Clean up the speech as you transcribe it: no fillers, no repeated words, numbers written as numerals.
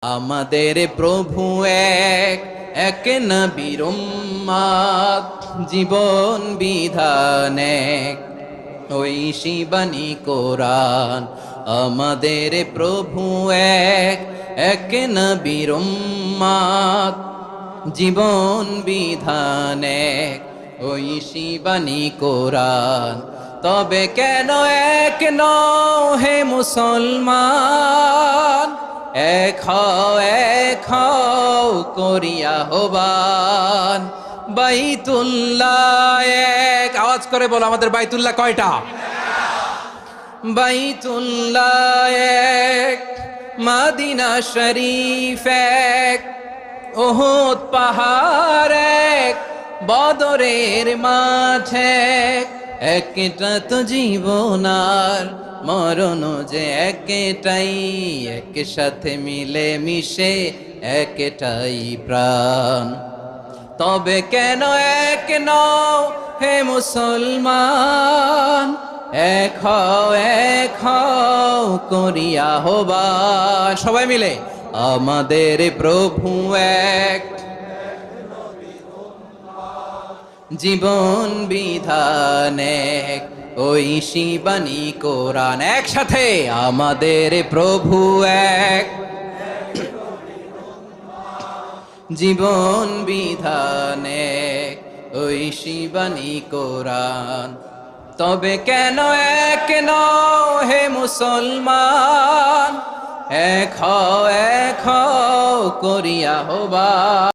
আমাদের প্রভু এক এক নবীর উম্মত, জীবন বিধান এক, ওই শিবানী কোরআন। আমাদের প্রভু এক এক নবীর উম্মত, জীবন বিধান এক, ওই শিবানী কোরআন। তবে কেন এক নও হে মুসলমান, এক হও করিয়া হবান। বাইতুল্লাহ এক, আওয়াজ করে বলো আমাদের বাইতুল্লাহ কয়টা? বাইতুল্লাহ এক, মদিনা শরীফ এক, উহুদ পাহাড় এক, বদরের মাঠ এক। একটা তো জীবন আর মরণ যে একটাই, একসাথে মিলে মিশে একটাই প্রাণ। তবে কেন এক নও হে মুসলমান, এক হও করিয়া হবান। সবাই মিলে আমাদের প্রভু এক, জীবন বিধান এক, ওই শিবানী কোরআন। একসাথে আমাদের প্রভু এক, জীবন বিধান এক, ওই শিবানী কোরআন। তবে কেন এক নও হে মুসলমান, এক হও করিয়া হবা।